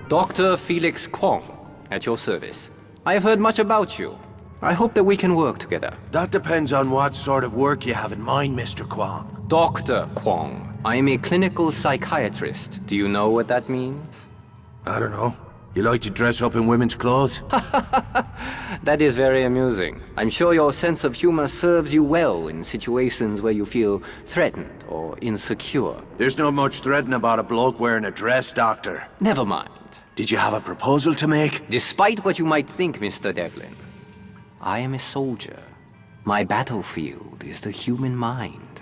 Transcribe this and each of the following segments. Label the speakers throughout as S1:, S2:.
S1: Dr. Felix Kwong, at your service. I have heard much about you. I hope that we can work together.
S2: That depends on what sort of work you have in mind, Mr. Kwong.
S1: Dr. Kwong, I am a clinical psychiatrist. Do you know what that means?
S2: I don't know. You like to dress up in women's clothes?
S1: That is very amusing. I'm sure your sense of humor serves you well in situations where you feel threatened or insecure.
S2: There's not much threatening about a bloke wearing a dress, Doctor.
S1: Never mind.
S2: Did you have a proposal to make?
S1: Despite what you might think, Mr. Devlin, I am a soldier. My battlefield is the human mind.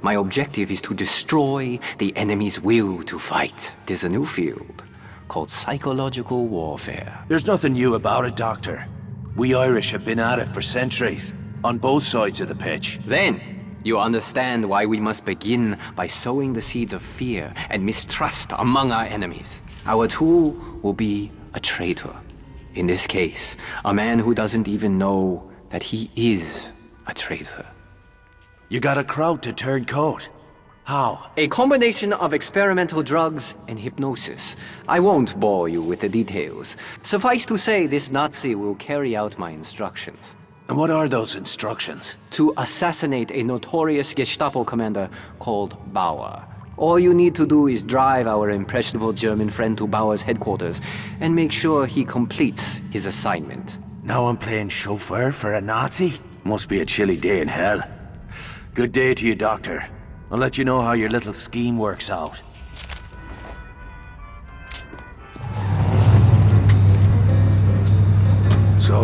S1: My objective is to destroy the enemy's will to fight. It is a new field called psychological warfare.
S2: There's nothing new about it, Doctor. We Irish have been at it for centuries, on both sides of the pitch.
S1: Then, you understand why we must begin by sowing the seeds of fear and mistrust among our enemies. Our tool will be a traitor. In this case, a man who doesn't even know that he is a traitor.
S2: You got a crowd to turn coat. How?
S1: A combination of experimental drugs and hypnosis. I won't bore you with the details. Suffice to say, this Nazi will carry out my instructions.
S2: And what are those instructions?
S1: To assassinate a notorious Gestapo commander called Bauer. All you need to do is drive our impressionable German friend to Bauer's headquarters and make sure he completes his assignment.
S2: Now I'm playing chauffeur for a Nazi? Must be a chilly day in hell. Good day to you, Doctor. I'll let you know how your little scheme works out. So,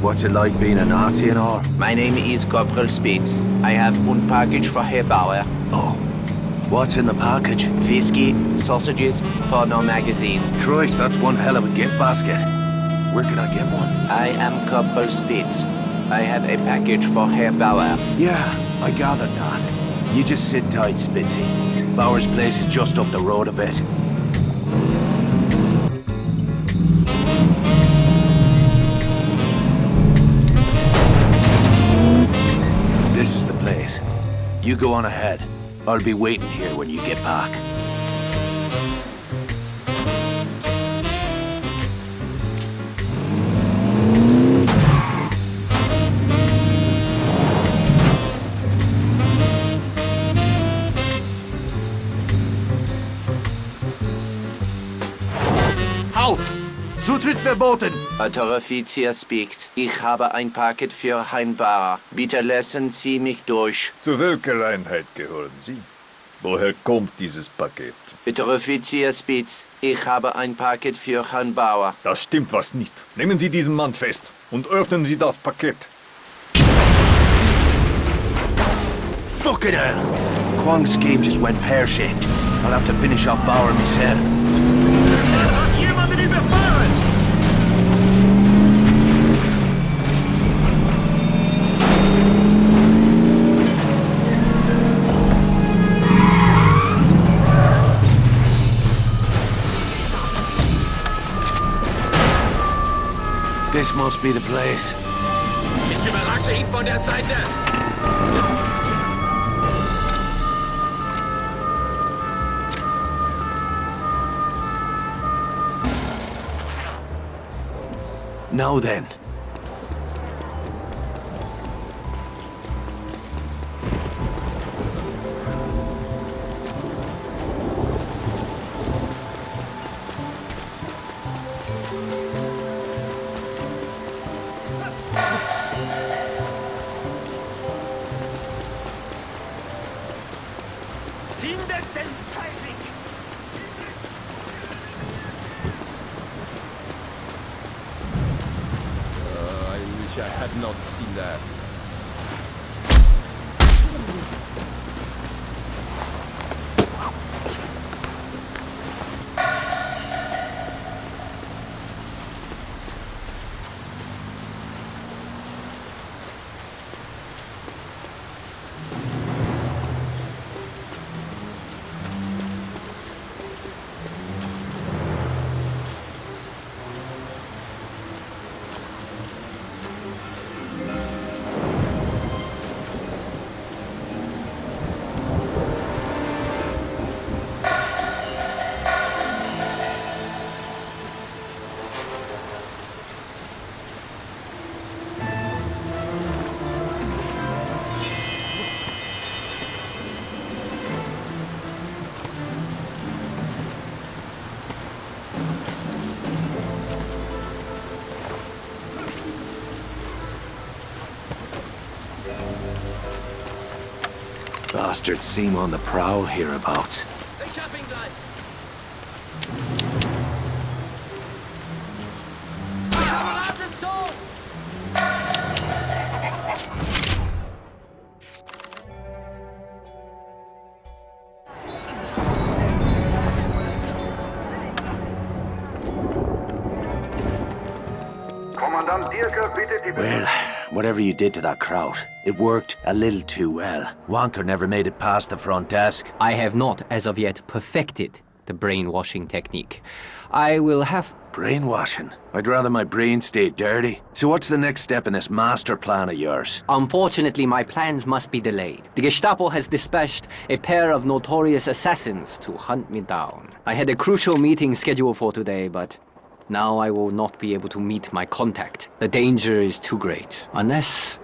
S2: what's it like being a Nazi and all?
S3: My name is Corporal Spitz. I have one package for Herr Bauer.
S2: Oh. What's in the package?
S3: Whiskey, sausages, porno magazine.
S2: Christ, that's one hell of a gift basket. Where can I get one?
S3: I am Corporal Spitz. I have a package for Herr Bauer.
S2: Yeah, I gathered that. You just sit tight, Spitzy. Bauer's place is just up the road a bit. This is the place. You go on ahead. I'll be waiting here when you get back.
S4: Halt! Zutritt verboten!
S3: Unteroffizier speaks. Ich habe ein Paket für Herrn Bauer. Bitte lassen Sie mich durch.
S5: Zu welcher Einheit gehören Sie? Woher kommt dieses Paket?
S3: Unteroffizier Spitz. Ich habe ein Paket für Herrn Bauer.
S5: Das stimmt was nicht. Nehmen Sie diesen Mann fest und öffnen Sie das Paket.
S2: Fucking hell! Kwong's scheme just went pear-shaped. I'll have to finish off Bauer myself.
S4: Jemanden überfahren!
S2: This must be the place.
S4: Ich überrasche ihn von der Seite!
S2: Now then.
S4: Findet den Feindling!
S6: I wish I had not seen that.
S2: Bastards seem on the prowl hereabouts.
S4: Ich hab ihn gleich. Kamerad ist tot!
S7: Kommandant Dirke bittet die
S2: Well, whatever you did to that crowd, it worked a little too well. Wonker never made it past the front desk.
S1: I have not, as of yet, perfected the brainwashing technique. I will have...
S2: Brainwashing? I'd rather my brain stayed dirty. So what's the next step in this master plan of yours?
S1: Unfortunately, my plans must be delayed. The Gestapo has dispatched a pair of notorious assassins to hunt me down. I had a crucial meeting scheduled for today, but now I will not be able to meet my contact. The danger is too great. Unless,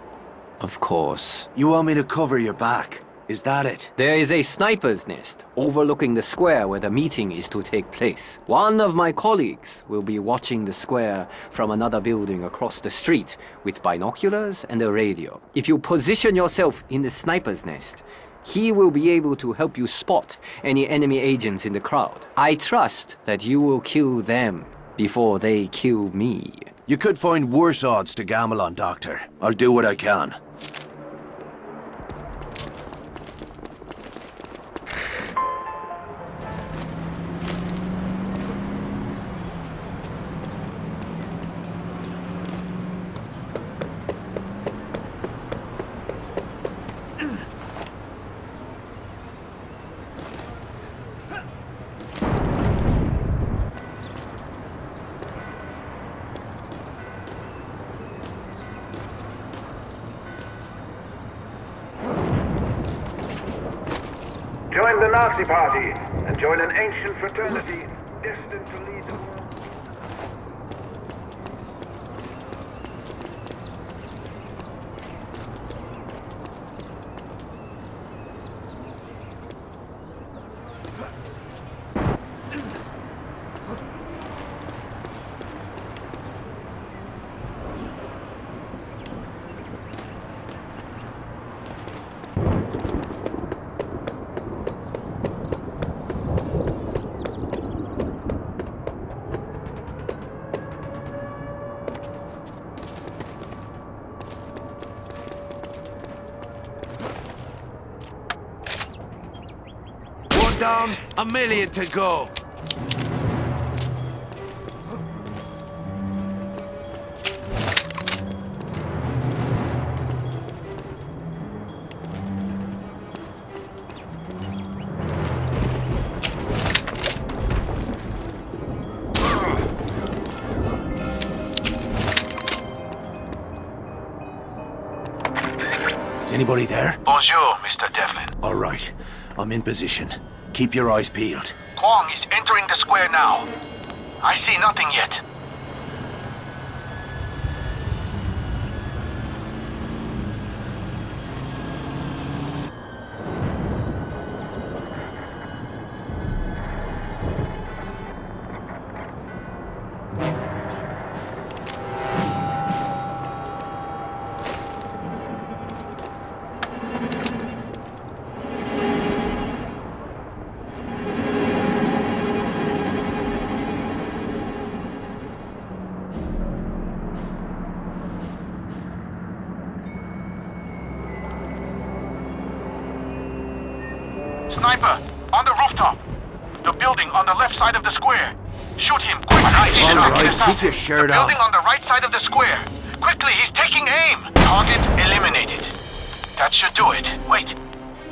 S1: of course...
S2: You want me to cover your back? Is that it?
S1: There is a sniper's nest overlooking the square where the meeting is to take place. One of my colleagues will be watching the square from another building across the street with binoculars and a radio. If you position yourself in the sniper's nest, he will be able to help you spot any enemy agents in the crowd. I trust that you will kill them before they kill me.
S2: You could find worse odds to gamble on, Doctor. I'll do what I can.
S7: Join the Nazi Party and join an ancient fraternity destined to lead the world.
S2: Down, a million to go. Is anybody there?
S7: Bonjour, Mr. Devlin.
S2: All right, I'm in position. Keep your eyes peeled.
S7: Kwong is entering the square now. I see nothing yet. Sniper, on the rooftop. The building on the left side of the square. Shoot him, quickly.
S2: All right, keep your shirt
S7: the
S2: on.
S7: building on the right side of the square. Quickly, he's taking aim. Target eliminated. That should do it. Wait,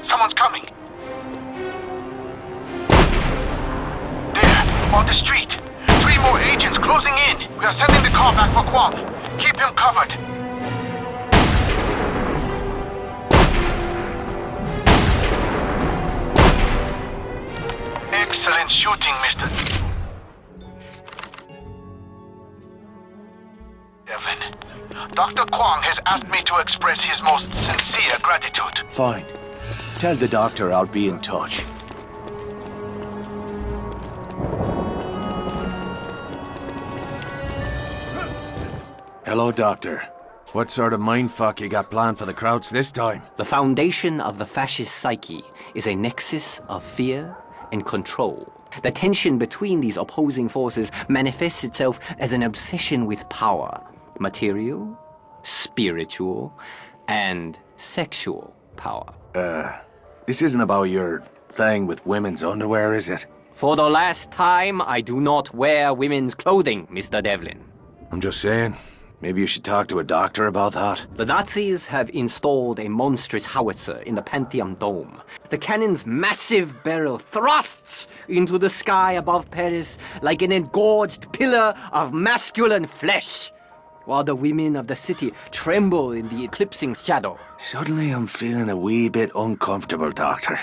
S7: someone's coming. There, on the street. 3 more agents closing in. We are sending the car back for Kwong. Keep him covered. Excellent shooting, Mr. Devlin. Dr. Kwong has asked me to express his most sincere gratitude.
S2: Fine. Tell the doctor I'll be in touch. Hello, Doctor. What sort of mindfuck you got planned for the Krauts this time?
S1: The foundation of the fascist psyche is a nexus of fear and control. The tension between these opposing forces manifests itself as an obsession with power, material, spiritual, and sexual power.
S2: This isn't about your thing with women's underwear, is it?
S1: For the last time, I do not wear women's clothing, Mr. Devlin.
S2: I'm just saying, maybe you should talk to a doctor about that.
S1: The Nazis have installed a monstrous howitzer in the Pantheon Dome. The cannon's massive barrel thrusts into the sky above Paris like an engorged pillar of masculine flesh, while the women of the city tremble in the eclipsing shadow.
S2: Suddenly I'm feeling a wee bit uncomfortable, Doctor.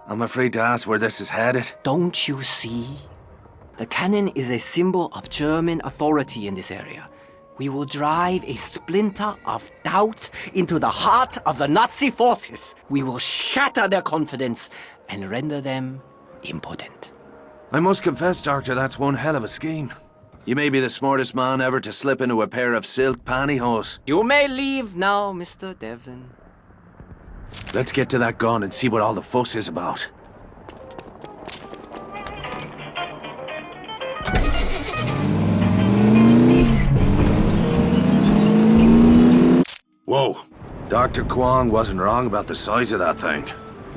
S2: I'm afraid to ask where this is headed.
S1: Don't you see? The cannon is a symbol of German authority in this area. We will drive a splinter of doubt into the heart of the Nazi forces. We will shatter their confidence and render them impotent.
S2: I must confess, Doctor, that's one hell of a scheme. You may be the smartest man ever to slip into a pair of silk pantyhose.
S1: You may leave now, Mr. Devlin.
S2: Let's get to that gun and see what all the fuss is about. Whoa. Dr. Kwong wasn't wrong about the size of that thing.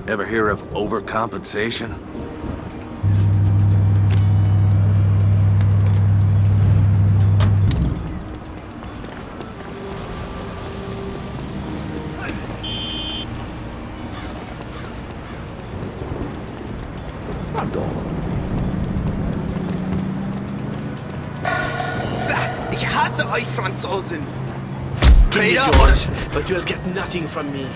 S2: Ever hear of overcompensation?
S8: Ich hasse euch, Franzosen!
S3: Give me
S8: Traitor,
S3: yours.
S8: but you'll get nothing from me.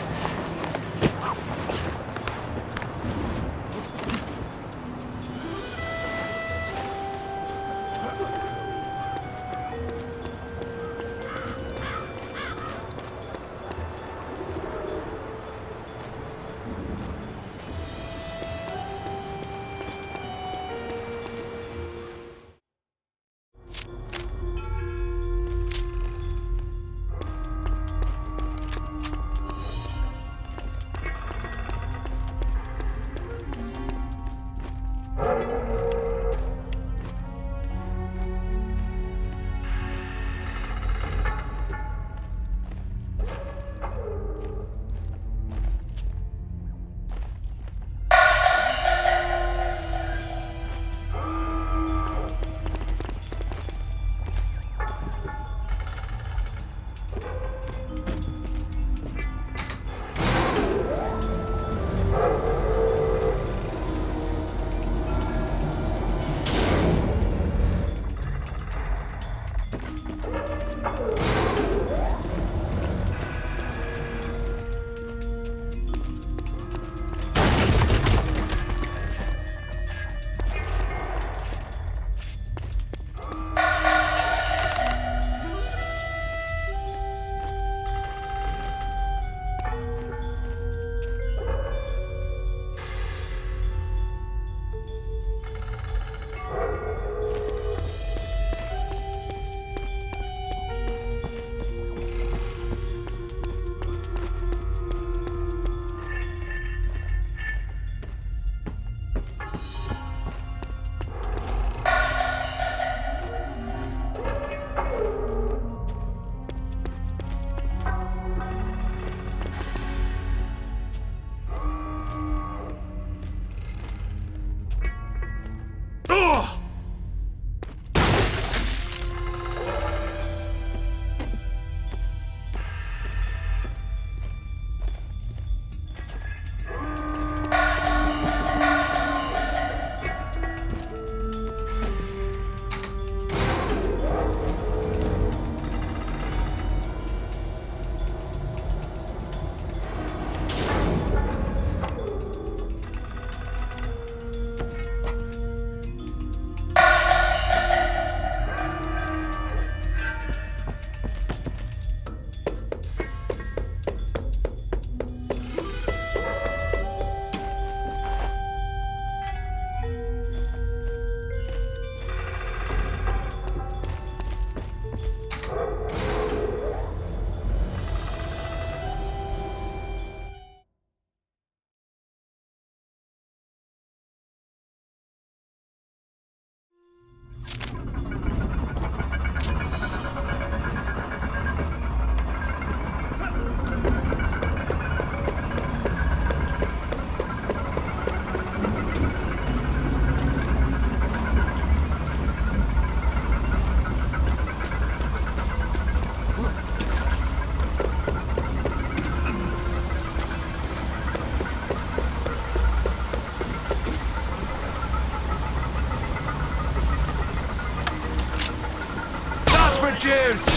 S2: Cheers!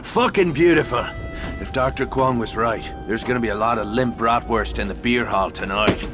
S2: Fucking beautiful. If Dr. Kwong was right, there's gonna be a lot of limp bratwurst in the beer hall tonight.